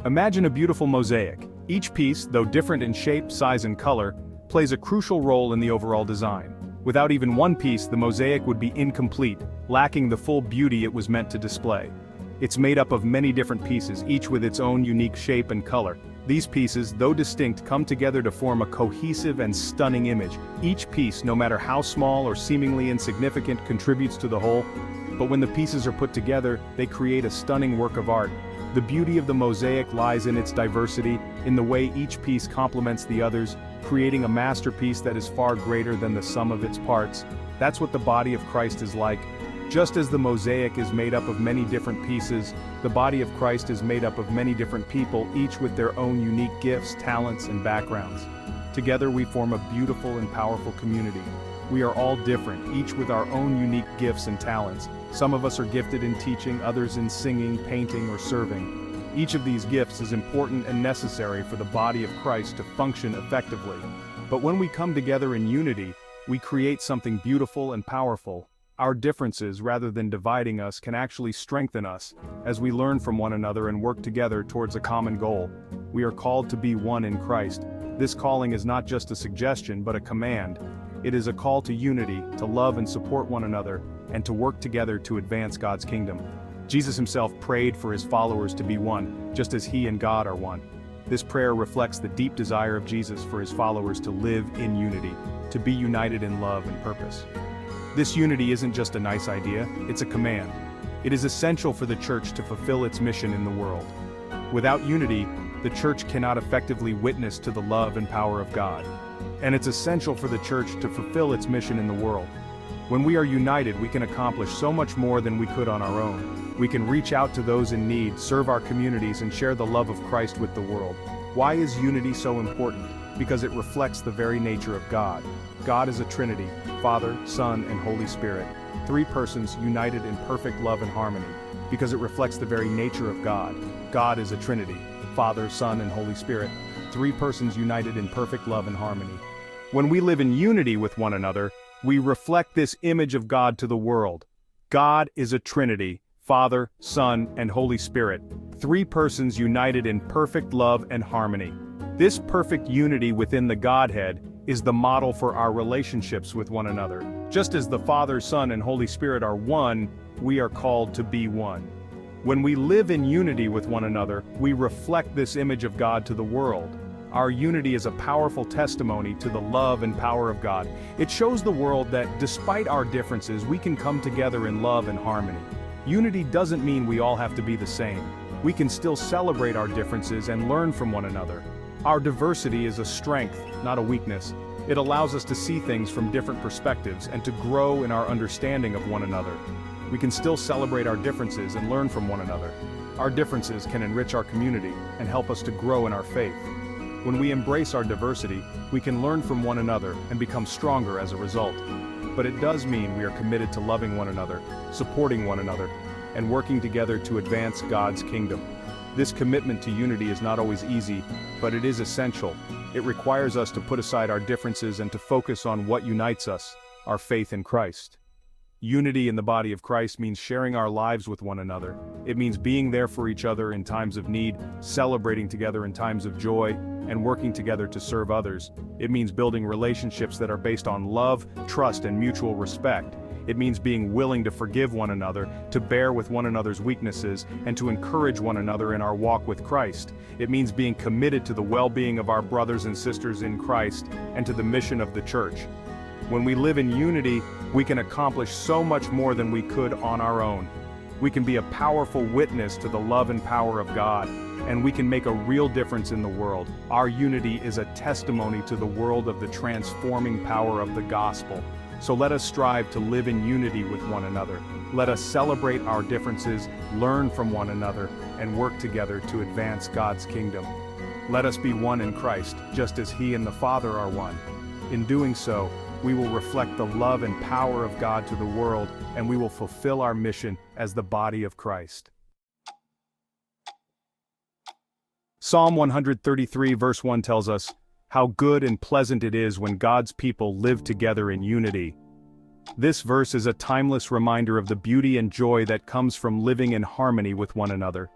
Imagine a beautiful mosaic. Each piece, though different in shape, size and color, plays a crucial role in the overall design. Without even one piece, the mosaic would be incomplete, lacking the full beauty it was meant to display. It's made up of many different pieces, each with its own unique shape and color. These pieces, though distinct, come together to form a cohesive and stunning image. Each piece, no matter how small or seemingly insignificant, contributes to the whole. But when the pieces are put together, they create a stunning work of art. The beauty of the mosaic lies in its diversity, in the way each piece complements the others, creating a masterpiece that is far greater than the sum of its parts. That's what the body of Christ is like. Just as the mosaic is made up of many different pieces, the body of Christ is made up of many different people, each with their own unique gifts, talents, and backgrounds. Together we form a beautiful and powerful community. We are all different, each with our own unique gifts and talents. Some of us are gifted in teaching, others in singing, painting, or serving. Each of these gifts is important and necessary for the body of Christ to function effectively. But when we come together in unity, we create something beautiful and powerful. Our differences, rather than dividing us, can actually strengthen us, as we learn from one another and work together towards a common goal. We are called to be one in Christ. This calling is not just a suggestion, but a command. It is a call to unity, to love and support one another, and to work together to advance God's kingdom. Jesus himself prayed for his followers to be one, just as he and God are one. This prayer reflects the deep desire of Jesus for his followers to live in unity, to be united in love and purpose. This unity isn't just a nice idea, it's a command. It is essential for the church to fulfill its mission in the world. Without unity, the church cannot effectively witness to the love and power of God. And it's essential for the church to fulfill its mission in the world. When we are united, we can accomplish so much more than we could on our own. We can reach out to those in need, serve our communities, and share the love of Christ with the world. Why is unity so important? Because it reflects the very nature of God. God is a Trinity, Father, Son, and Holy Spirit, three persons united in perfect love and harmony. Because it reflects the very nature of God. God is a Trinity, Father, Son, and Holy Spirit, three persons united in perfect love and harmony. When we live in unity with one another, we reflect this image of God to the world. God is a Trinity, Father, Son, and Holy Spirit, three persons united in perfect love and harmony. This perfect unity within the Godhead is the model for our relationships with one another. Just as the Father, Son, and Holy Spirit are one, we are called to be one. When we live in unity with one another, we reflect this image of God to the world. Our unity is a powerful testimony to the love and power of God. It shows the world that despite our differences, we can come together in love and harmony. Unity doesn't mean we all have to be the same. We can still celebrate our differences and learn from one another. Our diversity is a strength, not a weakness. It allows us to see things from different perspectives and to grow in our understanding of one another. We can still celebrate our differences and learn from one another. Our differences can enrich our community and help us to grow in our faith. When we embrace our diversity, we can learn from one another and become stronger as a result. But it does mean we are committed to loving one another, supporting one another, and working together to advance God's kingdom. This commitment to unity is not always easy, but it is essential. It requires us to put aside our differences and to focus on what unites us, our faith in Christ. Unity in the body of Christ means sharing our lives with one another. It means being there for each other in times of need, celebrating together in times of joy, and working together to serve others. It means building relationships that are based on love, trust, and mutual respect. It means being willing to forgive one another, to bear with one another's weaknesses, and to encourage one another in our walk with Christ. It means being committed to the well-being of our brothers and sisters in Christ and to the mission of the church. When we live in unity, we can accomplish so much more than we could on our own. We can be a powerful witness to the love and power of God, and we can make a real difference in the world. Our unity is a testimony to the world of the transforming power of the gospel. So let us strive to live in unity with one another. Let us celebrate our differences, learn from one another, and work together to advance God's kingdom. Let us be one in Christ, just as He and the Father are one. In doing so, we will reflect the love and power of God to the world, and we will fulfill our mission as the body of Christ. Psalm 133 verse 1 tells us, "How good and pleasant it is when God's people live together in unity." This verse is a timeless reminder of the beauty and joy that comes from living in harmony with one another.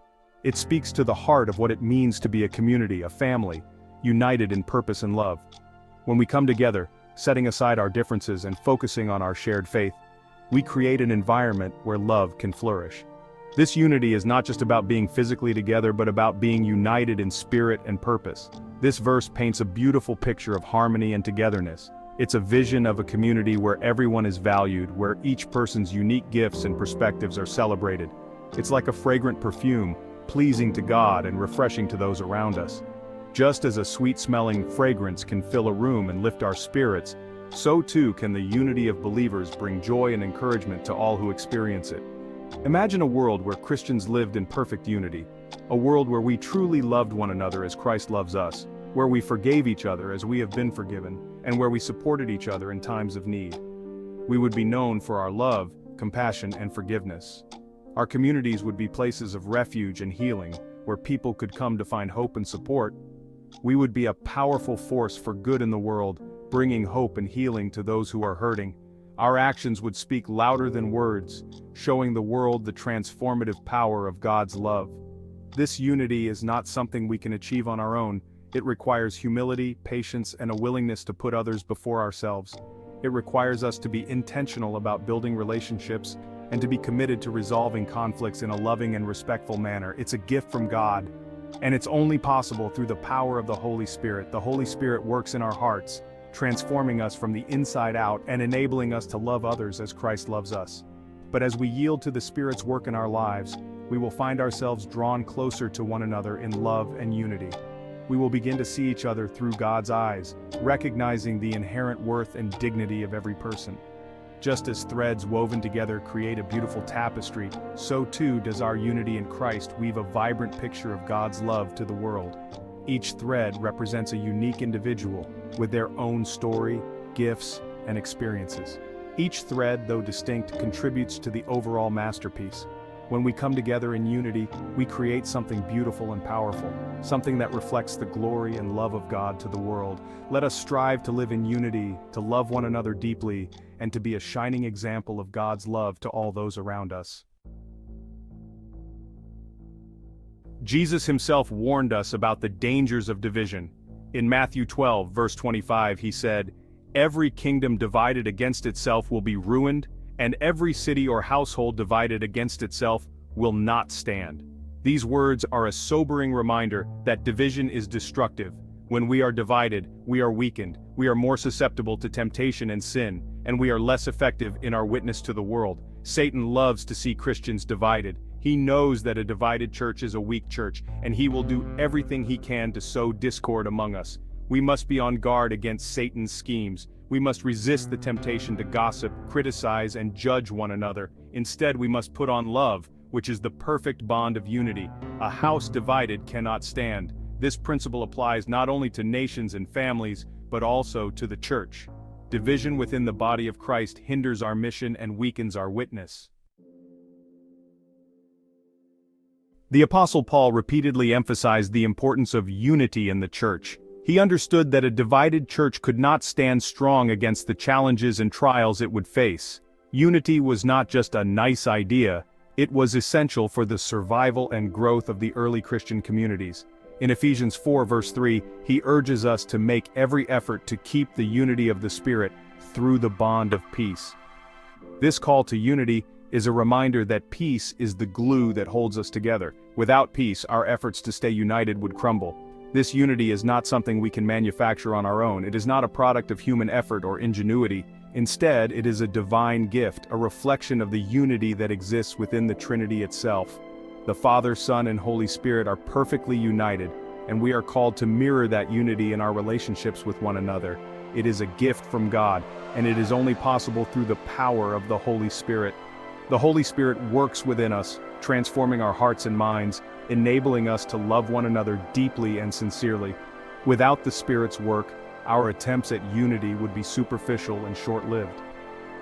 It speaks to the heart of what it means to be a community, a family, united in purpose and love. When we come together, setting aside our differences and focusing on our shared faith, we create an environment where love can flourish. This unity is not just about being physically together but about being united in spirit and purpose. This verse paints a beautiful picture of harmony and togetherness. It's a vision of a community where everyone is valued, where each person's unique gifts and perspectives are celebrated. It's like a fragrant perfume, pleasing to God and refreshing to those around us. Just as a sweet-smelling fragrance can fill a room and lift our spirits, so too can the unity of believers bring joy and encouragement to all who experience it. Imagine a world where Christians lived in perfect unity, a world where we truly loved one another as Christ loves us, where we forgave each other as we have been forgiven, and where we supported each other in times of need. We would be known for our love, compassion, and forgiveness. Our communities would be places of refuge and healing, where people could come to find hope and support. We would be a powerful force for good in the world, bringing hope and healing to those who are hurting. Our actions would speak louder than words, showing the world the transformative power of God's love. This unity is not something we can achieve on our own. It requires humility, patience, and a willingness to put others before ourselves. It requires us to be intentional about building relationships and to be committed to resolving conflicts in a loving and respectful manner. It's a gift from God, and it's only possible through the power of the Holy Spirit. The Holy Spirit works in our hearts, transforming us from the inside out and enabling us to love others as Christ loves us. But as we yield to the Spirit's work in our lives, we will find ourselves drawn closer to one another in love and unity. We will begin to see each other through God's eyes, recognizing the inherent worth and dignity of every person. Just as threads woven together create a beautiful tapestry, so too does our unity in Christ weave a vibrant picture of God's love to the world. Each thread represents a unique individual, with their own story, gifts, and experiences. Each thread, though distinct, contributes to the overall masterpiece. When we come together in unity, we create something beautiful and powerful, something that reflects the glory and love of God to the world. Let us strive to live in unity, to love one another deeply, and to be a shining example of God's love to all those around us. Jesus himself warned us about the dangers of division. In Matthew 12, verse 25, he said, "Every kingdom divided against itself will be ruined, and every city or household divided against itself will not stand." These words are a sobering reminder that division is destructive. When we are divided, we are weakened, we are more susceptible to temptation and sin, and we are less effective in our witness to the world. Satan loves to see Christians divided. He knows that a divided church is a weak church, and he will do everything he can to sow discord among us. We must be on guard against Satan's schemes. We must resist the temptation to gossip, criticize, and judge one another. Instead, we must put on love, which is the perfect bond of unity. A house divided cannot stand. This principle applies not only to nations and families, but also to the church. Division within the body of Christ hinders our mission and weakens our witness. The Apostle Paul repeatedly emphasized the importance of unity in the church. He understood that a divided church could not stand strong against the challenges and trials it would face. Unity was not just a nice idea, it was essential for the survival and growth of the early Christian communities. In Ephesians 4 verse 3, he urges us to make every effort to keep the unity of the Spirit through the bond of peace. This call to unity is a reminder that peace is the glue that holds us together. Without peace, our efforts to stay united would crumble. This unity is not something we can manufacture on our own. It is not a product of human effort or ingenuity. Instead, it is a divine gift, a reflection of the unity that exists within the Trinity itself. The Father, Son, and Holy Spirit are perfectly united, and we are called to mirror that unity in our relationships with one another. It is a gift from God, and it is only possible through the power of the Holy Spirit. The Holy Spirit works within us, transforming our hearts and minds, enabling us to love one another deeply and sincerely. Without the Spirit's work, our attempts at unity would be superficial and short-lived.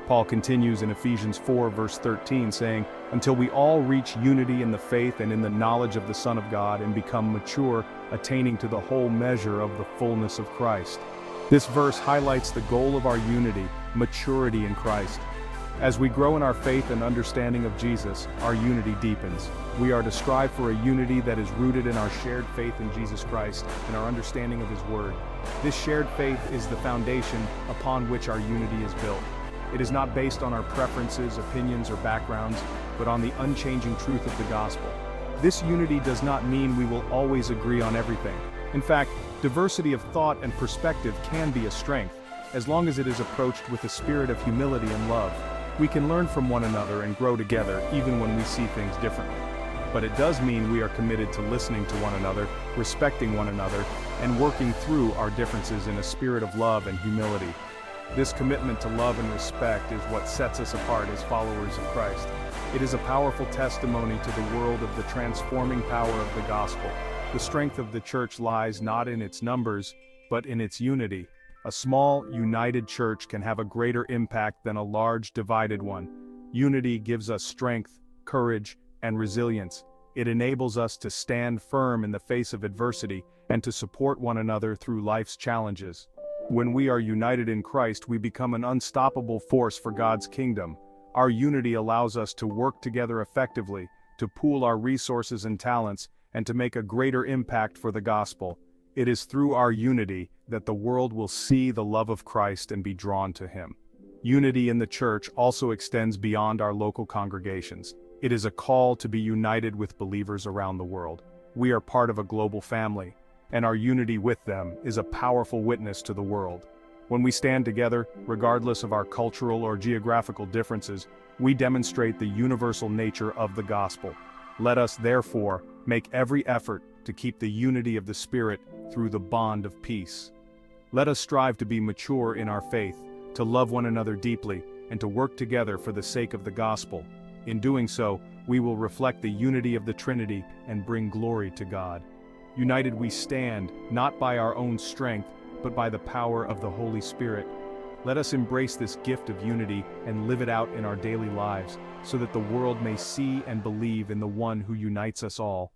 Paul continues in Ephesians 4 verse 13 saying, "Until we all reach unity in the faith and in the knowledge of the Son of God and become mature, attaining to the whole measure of the fullness of Christ." This verse highlights the goal of our unity, maturity in Christ. As we grow in our faith and understanding of Jesus, our unity deepens. We are to strive for a unity that is rooted in our shared faith in Jesus Christ and our understanding of His Word. This shared faith is the foundation upon which our unity is built. It is not based on our preferences, opinions, or backgrounds, but on the unchanging truth of the gospel. This unity does not mean we will always agree on everything. In fact, diversity of thought and perspective can be a strength, as long as it is approached with a spirit of humility and love. We can learn from one another and grow together even when we see things differently. But it does mean we are committed to listening to one another, respecting one another, and working through our differences in a spirit of love and humility. This commitment to love and respect is what sets us apart as followers of Christ. It is a powerful testimony to the world of the transforming power of the gospel. The strength of the church lies not in its numbers, but in its unity. A small, united church can have a greater impact than a large, divided one. Unity gives us strength, courage, and resilience. It enables us to stand firm in the face of adversity and to support one another through life's challenges. When we are united in Christ, we become an unstoppable force for God's kingdom. Our unity allows us to work together effectively, to pool our resources and talents, and to make a greater impact for the gospel. It is through our unity that the world will see the love of Christ and be drawn to Him. Unity in the church also extends beyond our local congregations. It is a call to be united with believers around the world. We are part of a global family, and our unity with them is a powerful witness to the world. When we stand together, regardless of our cultural or geographical differences, we demonstrate the universal nature of the gospel. Let us, therefore, make every effort to keep the unity of the Spirit through the bond of peace. Let us strive to be mature in our faith, to love one another deeply, and to work together for the sake of the gospel. In doing so, we will reflect the unity of the Trinity and bring glory to God. United we stand, not by our own strength, but by the power of the Holy Spirit. Let us embrace this gift of unity and live it out in our daily lives, so that the world may see and believe in the one who unites us all.